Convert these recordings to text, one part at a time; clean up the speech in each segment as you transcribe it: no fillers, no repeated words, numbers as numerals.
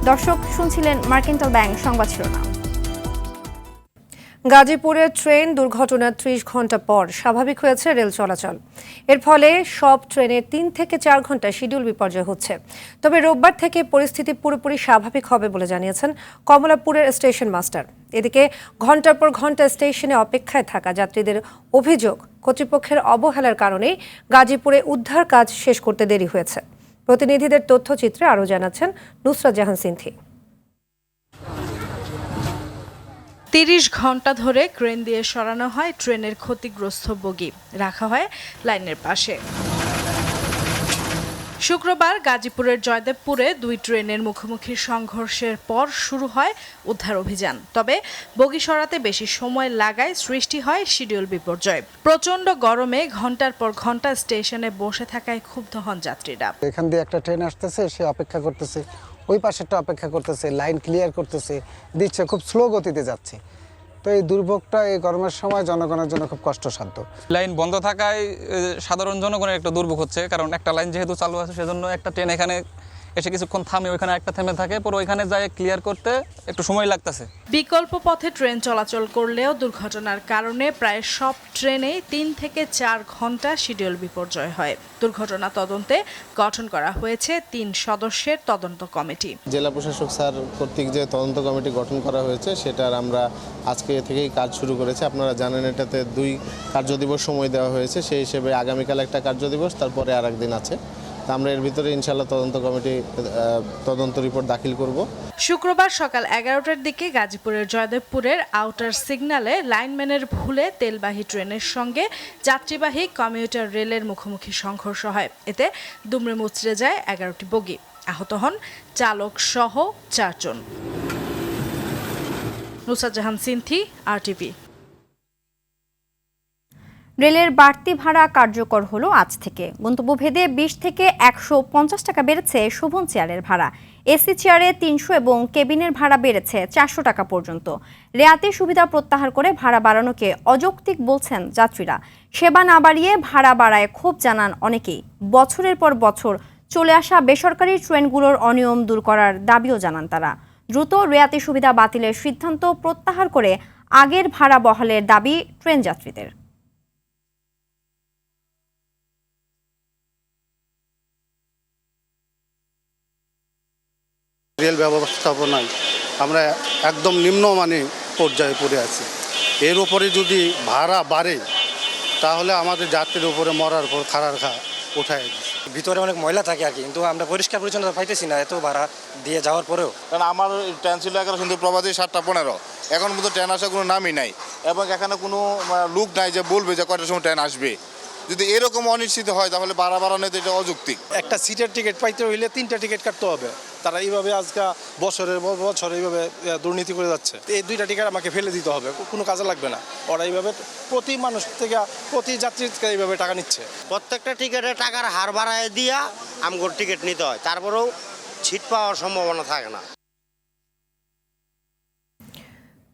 দর্শক শুনছিলেন mercantile bank সংবাদ শিরোনাম। গাজীপুরের ট্রেন দুর্ঘটনার ৩০ ঘন্টা পর স্বাভাবিক হয়েছে রেল চলাচল। এর ফলে সব ট্রেনের ৩ থেকে ৪ ঘন্টা শিডিউল বিপর্যয় হচ্ছে। তবে রোববার থেকে পরিস্থিতি পুরোপুরি স্বাভাবিক হবে বলে জানিয়েছেন কমলাপুরের স্টেশন মাস্টার। এদিকে ঘন্টার পর ঘন্টা স্টেশনে অপেক্ষায় থাকা যাত্রীদের অভিযোগ, কর্তৃপক্ষের অবহেলার কারণেই গাজীপুরে উদ্ধার কাজ শেষ করতে দেরি হয়েছে। প্রতিনিধিদের তথ্যচিত্রে আরও জানাচ্ছেন নুসরাত জাহান সিনথি। ৩০ ঘন্টা ধরে ক্রেন দিয়ে সরানো হয় ট্রেনের ক্ষতিগ্রস্ত বগি, রাখা হয় লাইনের পাশে। শুক্রবার গাজীপুরের জয়দেবপুরে ২ ট্রেনের মুখোমুখি সংঘর্ষের পর শুরু হয় উদ্ধার অভিযান। তবে বগি সরাতে বেশি সময় লাগায় সৃষ্টি হয় শিডিউল বিপর্যয়। প্রচণ্ড গরমে ঘন্টার পর ঘন্টা স্টেশনে বসে থাকায় ক্ষুব্ধ হন যাত্রীরা। এখান দিয়ে একটা ট্রেন আসতেছে, সে অপেক্ষা করতেছে, ওই পাশেরটা অপেক্ষা করতেছে, লাইন ক্লিয়ার করতেছে, দিচ্ছে, খুব স্লো গতিতে যাচ্ছে। তো এই দুর্ভোগটা এই গরমের সময় জনগণের জন্য খুব কষ্টসাধ্য। লাইন বন্ধ থাকায় সাধারণ জনগণের একটা দুর্ভোগ হচ্ছে, কারণ একটা লাইন যেহেতু চালু আছে সেজন্য একটা ট্রেন এখানে এসে কিছুক্ষণ থামে, ওইখানে একটা থেমে থাকে, পরে ওইখানে যায় ক্লিয়ার করতে একটু সময় লাগতেছে। বিকল্প পথে ট্রেন চলাচল করলেও দুর্ঘটনার কারণে প্রায় সব ট্রেনে ৩ থেকে ৪ ঘন্টা শিডিউল বিপর্যয় হয়। দুর্ঘটনা তদন্তে গঠন করা হয়েছে ৩ সদস্যের তদন্ত কমিটি। জেলা প্রশাসক স্যার কর্তৃক যে তদন্ত কমিটি গঠন করা হয়েছে সেটার আমরা আজকে থেকেই কাজ শুরু করেছি। আপনারা জানেন এটাতে 2 কার্যদিবস সময় দেওয়া হয়েছে, সেই হিসেবে আগামীকাল একটা কার্যদিবস, তারপরে আর একদিন আছে। আমরা এর ভিতরে ইনশাআল্লাহ তদন্ত কমিটি তদন্ত রিপোর্ট দাখিল করব। শুক্রবার সকাল 11টার দিকে গাজীপুরের জয়দেবপুরের আউটার সিগন্যালে লাইনম্যানের ভুলে তেলবাহী ট্রেনের সঙ্গে যাত্রীবাহী কমিউটার রেলের মুখোমুখি সংঘর্ষ হয়। এতে দুমড়ে মুচড়ে যায় 11টি বগি। আহত হন চালক সহ 4 জন। নুসরাত জাহান সিনথি, RTV। রেলের বাড়তি ভাড়া কার্যকর হলো আজ থেকে। গন্তব্যভেদে 20 থেকে 150 টাকা বেড়েছে শোভন চেয়ারের ভাড়া। এসি চেয়ারে 300 এবং কেবিনের ভাড়া বেড়েছে 400 টাকা পর্যন্ত। রেয়াতি সুবিধা প্রত্যাহার করে ভাড়া বাড়ানোকে অযৌক্তিক বলছেন যাত্রীরা। সেবা না বাড়িয়ে ভাড়া বাড়ায় ক্ষোভ জানান অনেকেই। বছরের পর বছর চলে আসা বেসরকারি ট্রেনগুলোর অনিয়ম দূর করার দাবিও জানান তারা। দ্রুত রেয়াতি সুবিধা বাতিলের সিদ্ধান্ত প্রত্যাহার করে আগের ভাড়া বহালের দাবি ট্রেন যাত্রীদের। রেল ব্যবস্থাপনায় আমরা একদম নিম্নমানের পর্যায়ে পড়ে আছি। এর উপরে যদি ভাড়া বাড়ে তাহলে আমাদের যাত্রীর উপরে মরার পর খাড়ার ঘা ওঠায়। ভিতরে অনেক ময়লা থাকে আর কি, কিন্তু আমরা পরিষ্কার পরিচ্ছন্নতা পাইতেছি না এত ভাড়া দিয়ে যাওয়ার পরেও। কারণ আমার ট্রেন ছিল 11 সুন্দর প্রভাতী 7:15, এখন মতো ট্রেন আসার কোনো নামই নাই এবং এখানে কোনো লোক নাই যে বলবে যে কয়টার সময় ট্রেন আসবে। যদি এরকম অনিশ্চিত হয় তাহলে ভাড়া বাড়ানো তো এটা অযৌক্তিক। একটা সিটের টিকিট পাইতে হইলে 3টা টিকিট কাটতে হবে। তারা এইভাবে আজকে বছরের বছর এইভাবে দুর্নীতি করে যাচ্ছে। এই 2টা টিকিট আমাকে ফেলে দিতে হবে, কোনো কাজে লাগবে না। ওরা এইভাবে প্রতি মানুষ থেকে প্রতি যাত্রীর থেকে এইভাবে টাকা নিচ্ছে। প্রত্যেকটা টিকিটে টাকার হার বাড়ায় দিয়া আমগোর টিকিট নিতে হয়, তারপরেও সিট পাওয়ার সম্ভাবনা থাকে না।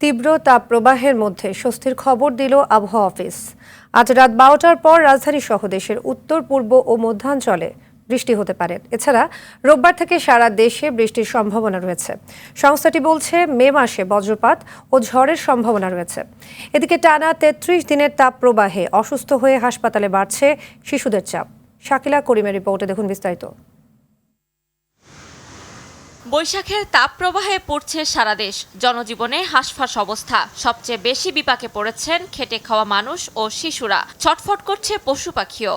তীব্র তাপপ্রবাহের মধ্যে স্বস্তির খবর দিল আবহাওয়া অফিস। আজ রাত 12টার পর রাজধানী সহ দেশের উত্তর, পূর্ব ও মধ্যাঞ্চলে বৃষ্টি হতে পারে। এছাড়া রোববার থেকে সারা দেশে বৃষ্টির সম্ভাবনা রয়েছে। সংস্থাটি বলছে মে মাসে বজ্রপাত ও ঝড়ের সম্ভাবনা রয়েছে। এদিকে টানা 33 দিনের তাপপ্রবাহে অসুস্থ হয়ে হাসপাতালে বাড়ছে শিশুদের চাপ। শাকিলা করিমের রিপোর্টে দেখুন বিস্তারিত। বৈশাখের তাপপ্রবাহে পড়ছে সারা দেশ, জনজীবনে হাঁসফাঁস অবস্থা। সবচেয়ে বেশি বিপাকে পড়েছেন খেটে খাওয়া মানুষ ও শিশুরা, ছটফট করছে পশু পাখিও।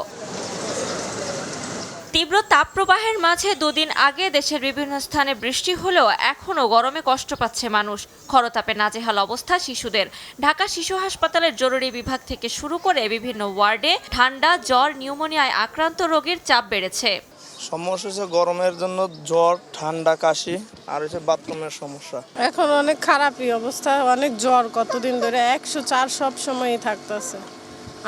তীব্র তাপপ্রবাহের মাঝে 2 দিন আগে দেশের বিভিন্ন স্থানে বৃষ্টি হলেও এখনও গরমে কষ্ট পাচ্ছে মানুষ। খরতাপে নাজেহাল অবস্থা শিশুদের। ঢাকা শিশু হাসপাতালের জরুরি বিভাগ থেকে শুরু করে বিভিন্ন ওয়ার্ডে ঠান্ডা, জ্বর, নিউমোনিয়ায় আক্রান্ত রোগীর চাপ বেড়েছে। সমস্যা হচ্ছে গরমের জন্য জ্বর, ঠান্ডা, কাশি, আর হচ্ছে বাথরুমের সমস্যা। এখন অনেক খারাপই অবস্থা, অনেক জ্বর কতদিন ধরে 104 সব সময়ই থাকতেছে।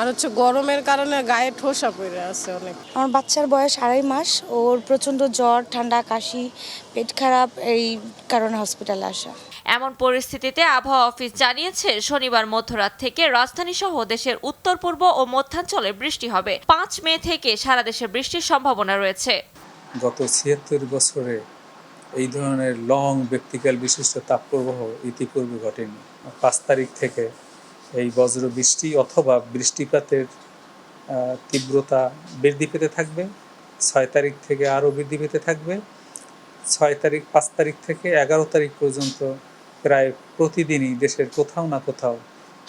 আর হচ্ছে গরমের কারণে গায়ে ঠোসা পড়ে আছে অনেক। আমার বাচ্চার বয়স 2.5 মাস, ওর প্রচন্ড জ্বর, ঠান্ডা, কাশি, পেট খারাপ, এই কারণে হসপিটালে আসা। এমন পরিস্থিতিতে আবহাওয়া অফিস জানিয়েছে শনিবার মধ্যরাত থেকে রাজধানী সহ দেশের উত্তর, পূর্ব ও মধ্যাঞ্চলে বৃষ্টি হবে। 5 মে থেকে সারা দেশে বৃষ্টির সম্ভাবনা রয়েছে। গত 76 বছরে এই ধরনের লং ব্যক্তিকাল বিশিষ্ট তাপপ্রবাহ ইতিপূর্বে ঘটেনি। 5 তারিখ থেকে এই বজ্র বৃষ্টি অথবা বৃষ্টিপাতের তীব্রতা বৃদ্ধি পেতে থাকবে। 6 তারিখ থেকে আরও বৃদ্ধি পেতে থাকবে। 5 তারিখ থেকে 11 তারিখ পর্যন্ত প্রায় প্রতিদিনই দেশের কোথাও না কোথাও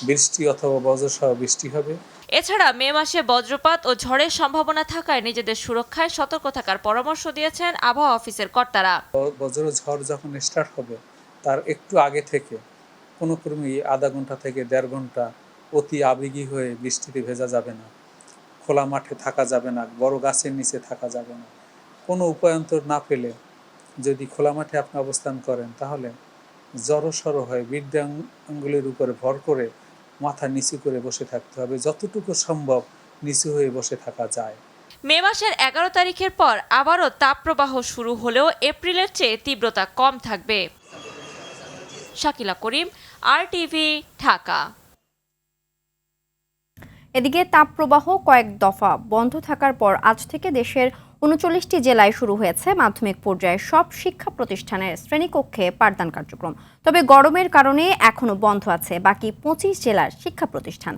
বৃষ্টি অথবা বজ্রসহ বৃষ্টি হবে। এছাড়া মে মাসে বজ্রপাত ও ঝড়ের সম্ভাবনা থাকায় নিজেদের সুরক্ষায় সতর্ক থাকার পরামর্শ দিয়েছেন আবহাওয়া অফিসের কর্তারা। বজ্র ঝড় যখন স্টার্ট হবে তার একটু আগে থেকে কোনো ক্রমেই আধা ঘন্টা থেকে 1.5 ঘন্টা অতি আবেগী হয়ে বৃষ্টিতে ভেজা যাবে না, খোলা মাঠে থাকা যাবে না, বড় গাছের নিচে থাকা যাবে না। কোনো উপায়ন্তর না পেলে যদি খোলা মাঠে আপনি অবস্থান করেন তাহলে জড়সড় হয়ে বৃদ্ধাঙ্গুলের উপরে ভর করে মাথা নিচু করে বসে থাকতে হবে, যতটুকু সম্ভব নিচু হয়ে বসে থাকা যায়। মে মাসের 11 তারিখের পর আবারও তাপপ্রবাহ শুরু হলেও এপ্রিলের চেয়ে তীব্রতা কম থাকবে। শাকিলা করিম, RTV, ঢাকা। এদিকে তাপপ্রবাহ কয়েক দফা বন্ধ থাকার পর আজ থেকে দেশের 39টি জেলায় শুরু হয়েছে মাধ্যমিক পর্যায়ে সব শিক্ষা প্রতিষ্ঠানের শ্রেণীকক্ষে পাঠদান কার্যক্রম। তবে গরমের কারণে এখনো বন্ধ আছে বাকি 25 জেলার শিক্ষা প্রতিষ্ঠান।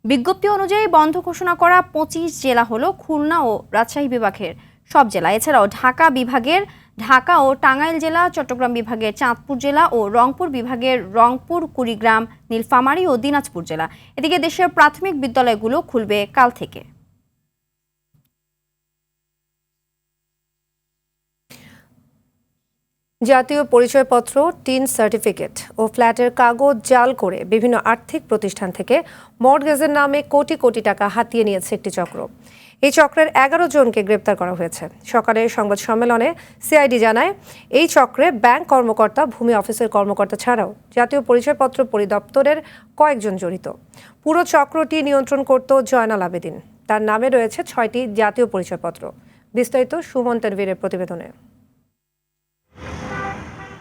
বিজ্ঞপ্তি অনুযায়ী বন্ধ ঘোষণা করা 25 জেলা হলো খুলনা ও রাজশাহী বিভাগের সব জেলা। এছাড়াও ঢাকা বিভাগের ঢাকা ও টাঙ্গাইল জেলা, চট্টগ্রাম বিভাগের চাঁদপুর জেলা ও রংপুর বিভাগের রংপুর, কুড়িগ্রাম, নীলফামারী ও দিনাজপুর জেলা। এদিকে দেশের প্রাথমিক বিদ্যালয়গুলো খুলবে কাল থেকে। জাতীয় পরিচয়পত্র, টিন সার্টিফিকেট ও ফ্ল্যাটের কাগজ জাল করে বিভিন্ন আর্থিক প্রতিষ্ঠান থেকে মর্টগেজের নামে কোটি কোটি টাকা হাতিয়ে নিয়েছে একটি চক্র। এই চক্রের 11 জনকে গ্রেপ্তার করা হয়েছে। সকালে সংবাদ সম্মেলনে সিআইডি জানায়, এই চক্রে ব্যাংক কর্মকর্তা, ভূমি অফিসের কর্মকর্তা ছাড়াও জাতীয় পরিচয়পত্র পরিদপ্তরের কয়েকজন জড়িত। পুরো চক্রটি নিয়ন্ত্রণ করত জয়নাল আবেদিন। তার নামে রয়েছে 6টি জাতীয় পরিচয়পত্র। বিস্তারিত সুমন তানভীরের প্রতিবেদনে।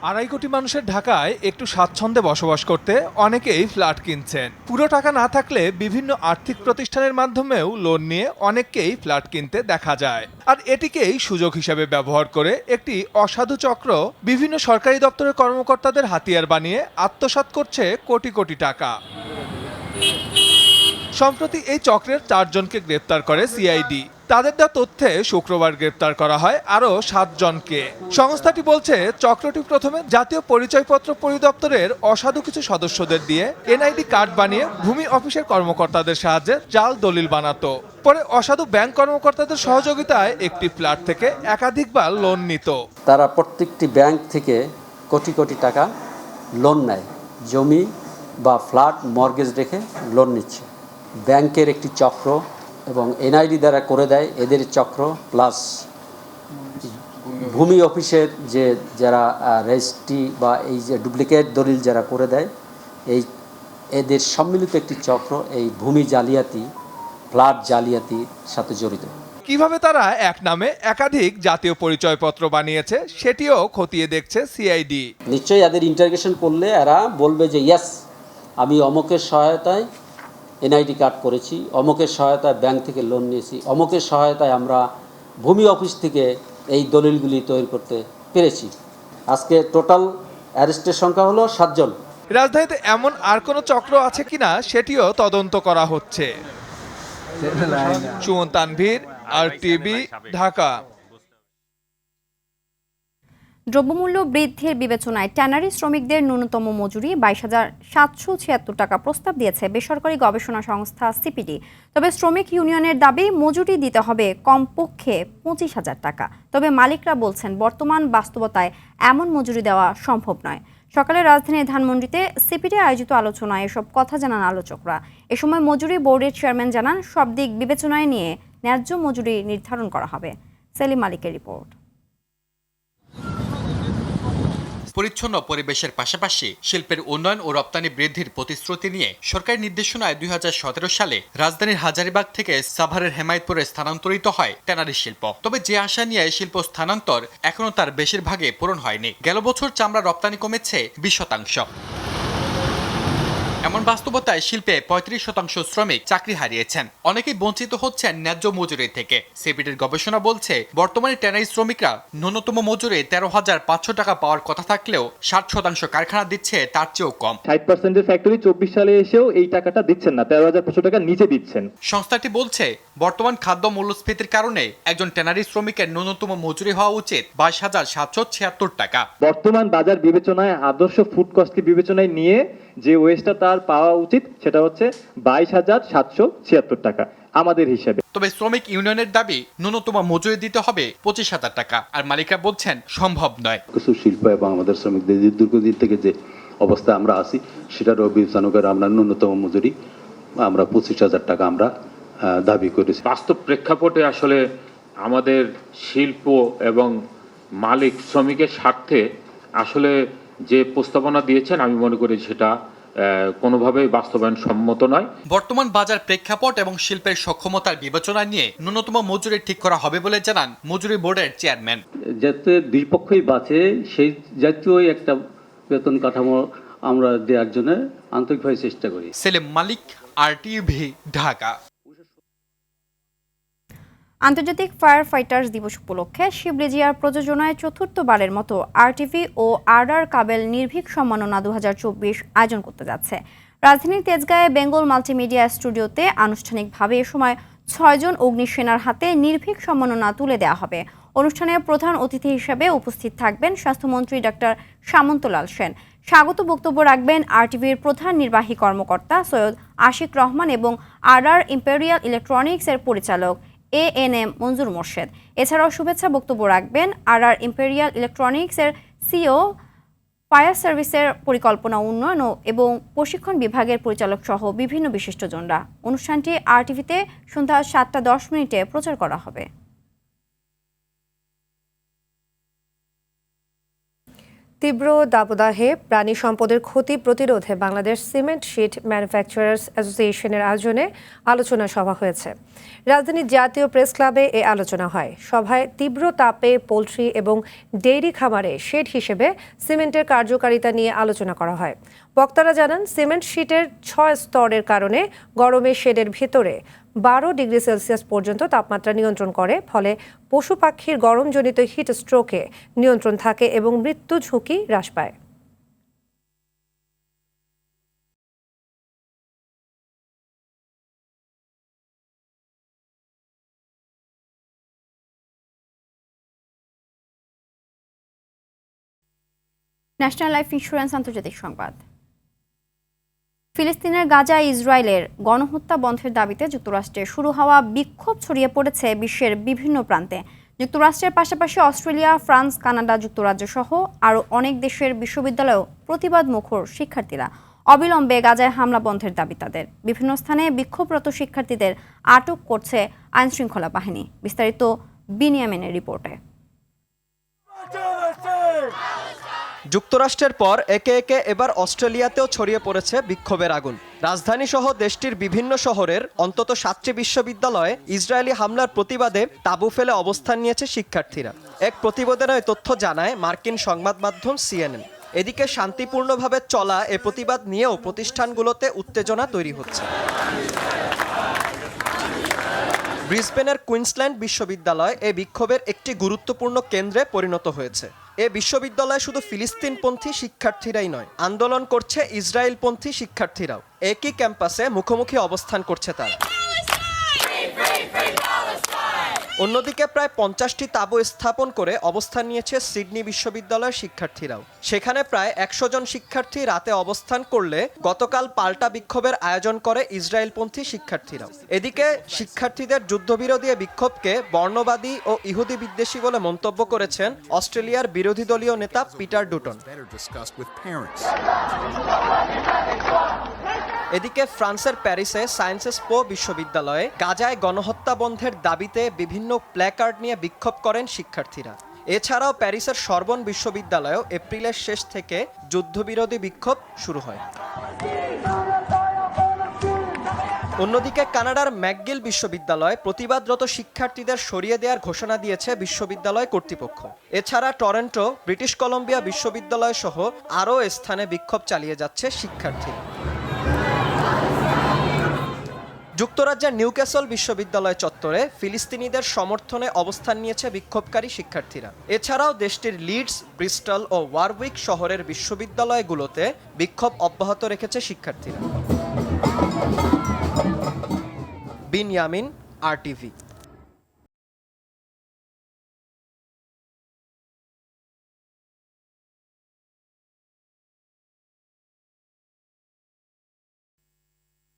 2.5 কোটি মানুষের ঢাকায় একটু স্বাচ্ছন্দ্যে বসবাস করতে অনেকেই ফ্ল্যাট কিনছেন। পুরো টাকা না থাকলে বিভিন্ন আর্থিক প্রতিষ্ঠানের মাধ্যমেও লোন নিয়ে অনেককেই ফ্ল্যাট কিনতে দেখা যায়। আর এটিকেই সুযোগ হিসেবে ব্যবহার করে একটি অসাধু চক্র বিভিন্ন সরকারি দপ্তরের কর্মকর্তাদের হাতিয়ার বানিয়ে আত্মসাৎ করছে কোটি কোটি টাকা। সম্প্রতি এই চক্রের 4 জনকে গ্রেপ্তার করে সিআইডি। তাদের দেওয়া তথ্যে শুক্রবার গ্রেপ্তার করা হয় আরও 7 জনকে। সংস্থাটি বলছে, চক্রটি প্রথমে জাতীয় পরিচয়পত্র পরিদপ্তরের অসাধু কিছু সদস্যদের দিয়ে এনআইডি কার্ড বানিয়ে ভূমি অফিসের কর্মকর্তাদের সাহায্যে জাল দলিল বানাতো। পরে অসাধু ব্যাংক কর্মকর্তাদের সহযোগিতায় একটি ফ্ল্যাট থেকে একাধিকবার লোন নিত। তারা প্রত্যেকটি ব্যাংক থেকে কোটি কোটি টাকা লোন নেয়, জমি বা ফ্ল্যাট মর্গেজ রেখে লোন নিচ্ছে। ব্যাংকের একটি চক্র এবং এনআইডি দ্বারা করে দেয় এদের চক্র, প্লাস ভূমি অফিসের যারা রেজিস্ট্রি বা এই যে ডুপ্লিকেট দলিল যারা করে দেয়, এদের সম্মিলিত একটি চক্র এই ভূমি জালিয়াতি, ফ্ল্যাট জালিয়াতির সাথে জড়িত। কিভাবে তারা এক নামে একাধিক জাতীয় পরিচয়পত্র বানিয়েছে সেটিও খতিয়ে দেখছে সিআইডি। নিশ্চয়ই এদের ইন্টারগেশন করলে এরা বলবে যে ইয়েস, আমি অমুকের সহায়তায় এনআইডি কার্ড করেছি, অমুকের সহায়তায় ব্যাংক থেকে লোন নিয়েছি, অমুকের সহায়তায় আমরা ভূমি অফিস থেকে এই দলিলগুলি তৈরি করতে পেরেছি। আজকে টোটাল অ্যারেস্টের সংখ্যা হলো 7 জন। রাজধানীতে এমন আর কোনো চক্র আছে কিনা সেটিও তদন্ত করা হচ্ছে। সুমন তানভীর, RTV, ঢাকা। দ্রব্যমূল্য বৃদ্ধির বিবেচনায় ট্যানারি শ্রমিকদের ন্যূনতম মজুরি 22,776 টাকা প্রস্তাব দিয়েছে বেসরকারি গবেষণা সংস্থা সিপিডি। তবে শ্রমিক ইউনিয়নের দাবি মজুরি দিতে হবে কমপক্ষে 25,000 টাকা। তবে মালিকরা বলছেন বর্তমান বাস্তবতায় এমন মজুরি দেওয়া সম্ভব নয়। সকালে রাজধানীর ধানমন্ডিতে সিপিডি আয়োজিত আলোচনায় এসব কথা জানান আলোচকরা। এ সময় মজুরি বোর্ডের চেয়ারম্যান জানান, সব দিক বিবেচনায় নিয়ে ন্যায্য মজুরি নির্ধারণ করা হবে। সেলিম মালিকের রিপোর্ট। পরিচ্ছন্ন পরিবেশের পাশাপাশি শিল্পের উন্নয়ন ও রপ্তানি বৃদ্ধির প্রতিশ্রুতি নিয়ে সরকারি নির্দেশনায় 2017 সালে রাজধানীর হাজারীবাগ থেকে সাভারের হেমায়েতপুরে স্থানান্তরিত হয় ট্যানারি শিল্প। তবে যে আশা নিয়ে শিল্প স্থানান্তর এখনো তার বেশিরভাগে পূরণ হয়নি। গেল বছর চামড়া রপ্তানি কমেছে 20%। এমন বাস্তবতায় শিল্পে ৩৫% শ্রমিক চাকরি হারিয়েছেন। অনেকেই বঞ্চিত হচ্ছেন ন্যায্য মজুরি থেকে। সিপিডির গবেষণা বলছে বর্তমানে ট্যানারি শ্রমিকরা ন্যূনতম মজুরি ১৩,৫০০ টাকা পাওয়ার কথা থাকলেও ৬০% কারখানা দিচ্ছে তার চেয়েও কম। ৬০% ফ্যাক্টরি ২৪ সালে এসেও এই টাকাটা দিচ্ছেন না, ১৩,৫০০ টাকা নিচে দিচ্ছেন। সংস্থাটি বলছে বর্তমান খাদ্য মূল্যস্ফীতির কারণে একজন ট্যানারি শ্রমিকের ন্যূনতম মজুরি হওয়া উচিত ২২,৭৭৬ টাকা। বর্তমান বাজার বিবেচনায় আদর্শ ফুড কস্টকে বিবেচনায় নিয়ে যে ওয়েজটা তার পাওয়া উচিত সেটা হচ্ছে ২২,৭৭৬ টাকা আমাদের হিসাবে। তবে শ্রমিক ইউনিয়নের দাবি ন্যূনতম মজুরি দিতে হবে ২৫,০০০ টাকা, আর মালিকরা বলছেন সম্ভব নয়। কিছু শিল্প এবং আমাদের শ্রমিকদের দীর্ঘদিন থেকে যে অবস্থা আমরা আছি সেটারও বিবেচনা করে আমরা ন্যূনতম মজুরি আমরা ২৫,০০০ টাকা আমরা দাবি করেছি। বাস্তব প্রেক্ষাপটে আসলে আমাদের শিল্প এবং মালিক শ্রমিকের স্বার্থে আসলে যে প্রস্তাবনা দিয়েছেন আমি মনে করি সেটা কোনোভাবেই বাস্তবায়ন সম্মত নয়। বর্তমান বাজার প্রেক্ষাপট এবং শিল্পের সক্ষমতার বিবেচনা নিয়ে ন্যূনতম মজুরি ঠিক করা হবে বলে জানান মজুরি বোর্ডের চেয়ারম্যান। যাতে দুই পক্ষই বাঁচে সেই জাতীয় একটা বেতন কাঠামো আমরা দেওয়ার জন্য আন্তরিকভাবে চেষ্টা করি। সেলিম মালিক, RTV, ঢাকা। আন্তর্জাতিক ফায়ার ফাইটার্স দিবস উপলক্ষে শিবলিজিয়ার প্রযোজনায় চতুর্থবারের মতো RTV ও RR কাবেল নির্ভীক সম্মাননা 2024 আয়োজন করতে যাচ্ছে। রাজধানীর তেজগাঁয়ে বেঙ্গল মাল্টিমিডিয়া স্টুডিওতে আনুষ্ঠানিকভাবে এ সময় 6 জন অগ্নিসেনার হাতে নির্ভীক সম্মাননা তুলে দেওয়া হবে। অনুষ্ঠানে প্রধান অতিথি হিসেবে উপস্থিত থাকবেন স্বাস্থ্যমন্ত্রী ডক্টর সামন্তলাল সেন। স্বাগত বক্তব্য রাখবেন RTVর প্রধান নির্বাহী কর্মকর্তা সৈয়দ আশিক রহমান এবং RR ইম্পেরিয়াল ইলেকট্রনিক্সের পরিচালক ANM মঞ্জুর মোর্শেদ। এছাড়াও শুভেচ্ছা বক্তব্য রাখবেন RR ইম্পেরিয়াল ইলেকট্রনিক্সের CEO, ফায়ার সার্ভিসের পরিকল্পনা উন্নয়ন এবং প্রশিক্ষণ বিভাগের পরিচালক সহ বিভিন্ন বিশিষ্টজনরা। অনুষ্ঠানটি RTVতে সন্ধ্যা 7:10 প্রচার করা হবে। তীব্র দাবদাহে প্রাণী সম্পদের ক্ষতি প্রতিরোধে বাংলাদেশ সিমেন্ট শিট ম্যানুফ্যাকচারার্স অ্যাসোসিয়েশনের আয়োজনে আলোচনা সভা হয়েছে। রাজধানীর জাতীয় প্রেস ক্লাবে এ আলোচনা হয়। সভায় তীব্র তাপে পোলট্রি এবং ডেইরি খামারে শেড হিসেবে সিমেন্টের কার্যকারিতা নিয়ে আলোচনা করা হয়। বক্তারা জানান, সিমেন্ট শিটের 6 স্তরের কারণে গরমে শেডের ভেতরে 12 ডিগ্রি সেলসিয়াস পর্যন্ত তাপমাত্রা নিয়ন্ত্রণ করে, ফলে পশু পাখির গরমজনিত হিট স্ট্রোকে নিয়ন্ত্রণ থাকে এবং মৃত্যু ঝুঁকি হ্রাস পায়। ন্যাশনাল লাইফ ইন্স্যুরেন্স আন্তর্জাতিক সংবাদ। ফিলিস্তিনের গাজায় ইসরায়েলের গণহত্যা বন্ধের দাবিতে যুক্তরাষ্ট্রে শুরু হওয়া বিক্ষোভ ছড়িয়ে পড়েছে বিশ্বের বিভিন্ন প্রান্তে। যুক্তরাষ্ট্রের পাশাপাশি অস্ট্রেলিয়া, ফ্রান্স, কানাডা, যুক্তরাজ্য সহ আরও অনেক দেশের বিশ্ববিদ্যালয়েও প্রতিবাদ মুখর শিক্ষার্থীরা। অবিলম্বে গাজায় হামলা বন্ধের দাবি তাদের। বিভিন্ন স্থানে বিক্ষোভরত শিক্ষার্থীদের আটক করছে আইনশৃঙ্খলা বাহিনী। বিস্তারিত বিনিয়ামিনের রিপোর্টে। যুক্তরাষ্ট্রের পর একে একে এবার অস্ট্রেলিয়াতেও ছড়িয়ে পড়েছে বিক্ষোভের আগুন। রাজধানী সহ দেশটির বিভিন্ন শহরের অন্তত 7টি বিশ্ববিদ্যালয়ে ইসরায়েলি হামলার প্রতিবাদে তাঁবু ফেলে অবস্থান নিয়েছে শিক্ষার্থীরা। এক প্রতিবেদনে তথ্য জানায় মার্কিন সংবাদ মাধ্যম CNN। এদিকে শান্তিপূর্ণভাবে চলা এ প্রতিবাদ নিয়েও প্রতিষ্ঠানগুলোতে উত্তেজনা তৈরি হচ্ছে। ব্রিসবেনের কুইন্সল্যান্ড বিশ্ববিদ্যালয় এ বিক্ষোভের একটি গুরুত্বপূর্ণ কেন্দ্রে পরিণত হয়েছে। এ বিশ্ববিদ্যালয়ে শুধু ফিলিস্তিনপন্থী শিক্ষার্থীরাই নয়, আন্দোলন করছে ইসরায়েলপন্থী শিক্ষার্থীরাও। একই ক্যাম্পাসে মুখোমুখি অবস্থান করছে তারা। অন্যদিকে প্রায় 50টি তাঁবু স্থাপন করে অবস্থান নিয়েছে সিডনি বিশ্ববিদ্যালয়ের শিক্ষার্থীরাও। সেখানে প্রায় 100 জন শিক্ষার্থী রাতে অবস্থান করলে গতকাল পাল্টা বিক্ষোভের আয়োজন করে ইসরায়েলপন্থী শিক্ষার্থীরাও। এদিকে শিক্ষার্থীদের যুদ্ধবিরোধী বিক্ষোভকে বর্ণবাদী ও ইহুদি বিদ্বেষী বলে মন্তব্য করেছেন অস্ট্রেলিয়ার বিরোধী দলীয় নেতা পিটার ডুটন। এদিকে ফ্রান্সের প্যারিসে সায়েন্সেস পো বিশ্ববিদ্যালয়ে গাজায় গণহত্যা বন্ধের দাবিতে বিভিন্ন প্ল্যাকার্ড নিয়ে বিক্ষোভ করেন শিক্ষার্থীরা। এছাড়াও প্যারিসের সরবন বিশ্ববিদ্যালয়েও এপ্রিলের শেষ থেকে যুদ্ধবিরোধী বিক্ষোভ শুরু হয়। অন্যদিকে কানাডার ম্যাকগিল বিশ্ববিদ্যালয় প্রতিবাদরত শিক্ষার্থীদের সরিয়ে দেওয়ার ঘোষণা দিয়েছে বিশ্ববিদ্যালয় কর্তৃপক্ষ। এছাড়া টরন্টো, ব্রিটিশ কলম্বিয়া বিশ্ববিদ্যালয় সহ আরও স্থানে বিক্ষোভ চালিয়ে যাচ্ছে শিক্ষার্থীরা। যুক্তরাজ্যের নিউক্যাসল বিশ্ববিদ্যালয় চত্বরে ফিলিস্তিনিদের সমর্থনে অবস্থান নিয়েছে বিক্ষোভকারী শিক্ষার্থীরা। এছাড়াও দেশটির লিডস, ব্রিস্টল ও ওয়ারউইক শহরের বিশ্ববিদ্যালয়গুলোতে বিক্ষোভ অব্যাহত রেখেছে শিক্ষার্থীরা। বিনয়ামিন, RTV।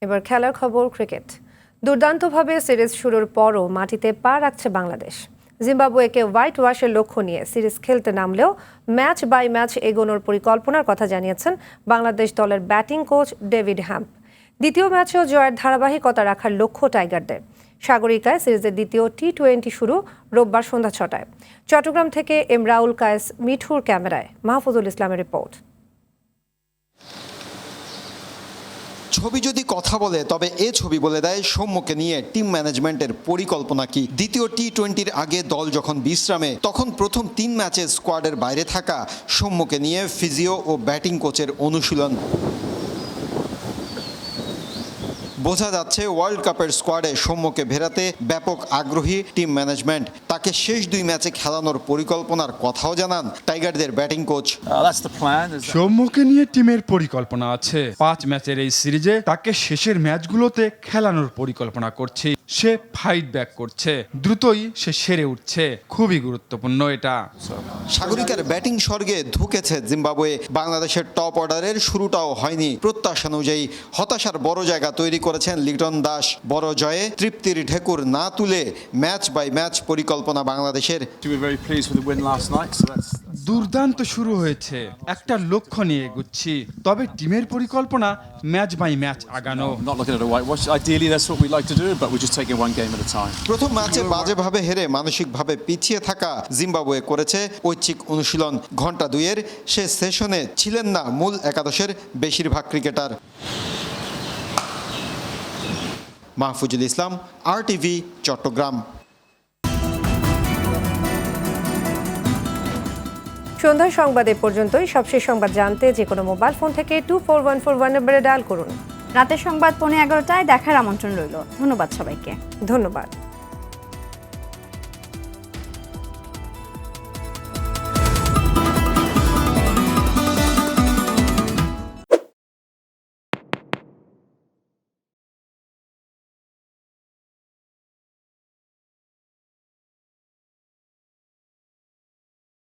এবার খেলার খবর। ক্রিকেট দুর্দান্তভাবে সিরিজ শুরুর পরও মাটিতে পা রাখছে বাংলাদেশ। জিম্বাবুয়েকে হোয়াইট ওয়াশের লক্ষ্য নিয়ে সিরিজ খেলতে নামলেও ম্যাচ বাই ম্যাচ এগোনোর পরিকল্পনার কথা জানিয়েছেন বাংলাদেশ দলের ব্যাটিং কোচ ডেভিড হ্যাম্প। দ্বিতীয় ম্যাচেও জয়ের ধারাবাহিকতা রাখার লক্ষ্য টাইগারদের। সাগরিকায় সিরিজের দ্বিতীয় T20 শুরু রোববার সন্ধ্যা 6টায়। চট্টগ্রাম থেকে রাউল কায়েস মিঠুর ক্যামেরায় মাহফুজুল ইসলামের রিপোর্ট। ছবি যদি কথা বলে তবে এ ছবি বলে দেয় সৌম্যকে নিয়ে টিম ম্যানেজমেন্টের পরিকল্পনা কি। দ্বিতীয় T20-র আগে দল যখন বিশ্রামে তখন প্রথম 3 ম্যাচে স্কোয়াডের বাইরে থাকা সৌম্যকে নিয়ে ফিজিও ও ব্যাটিং কোচের অনুশীলন। বোঝা যাচ্ছে ওয়ার্ল্ড কাপের স্কোয়াডে সৌম্যকে ভেরাতে ব্যাপক আগ্রহী টিম ম্যানেজমেন্ট। তাকে শেষ 2 ম্যাচে খেলানোর পরিকল্পনার কথাও জানান টাইগারদের ব্যাটিং কোচ। সৌম্যকে নিয়ে টিমের পরিকল্পনা আছে। 5 ম্যাচের এই সিরিজে তাকে শেষের ম্যাচগুলোতে খেলানোর পরিকল্পনা করছি। সে ফাইট ব্যাক করছে, দ্রুতই সে সেরে উঠছে, খুবই গুরুত্বপূর্ণ এটা। সাগরিকার ব্যাটিং স্বর্গে ঢুকেছে জিম্বাবুয়ে। বাংলাদেশের টপ অর্ডারের শুরুটাও হয়নি প্রত্যাশা অনুযায়ী। হতাশার বড় জায়গা তৈরি করেছেন লিটন দাস। বড় জয়ে তৃপ্তির ঢেকুর না তুলে ম্যাচ বাই ম্যাচ পরিকল্পনা বাংলাদেশের। দুর্দান্ত শুরু হয়েছে, একটা লক্ষ্য নিয়ে এগুচ্ছি, তবে টিমের পরিকল্পনা ম্যাচ বাই ম্যাচ আগানো। প্রথম ম্যাচে বাজেভাবে হেরে মানসিকভাবে পিছিয়ে থাকা জিম্বাবুয়ে করেছে ঐচ্ছিক অনুশীলন। ঘন্টা 2-এর সে সেশনে ছিলেন না মূল একাদশের বেশিরভাগ ক্রিকেটার। মাহফুজুল ইসলাম, RTV, চট্টগ্রাম। সন্ধ্যার সংবাদ এ পর্যন্তই। সবশেষ সংবাদ জানতে যে কোনো মোবাইল ফোন থেকে 24141 নম্বরে ডায়াল করুন। রাতের সংবাদ 11:15টায় দেখার আমন্ত্রণ রইল। ধন্যবাদ সবাইকে। ধন্যবাদ।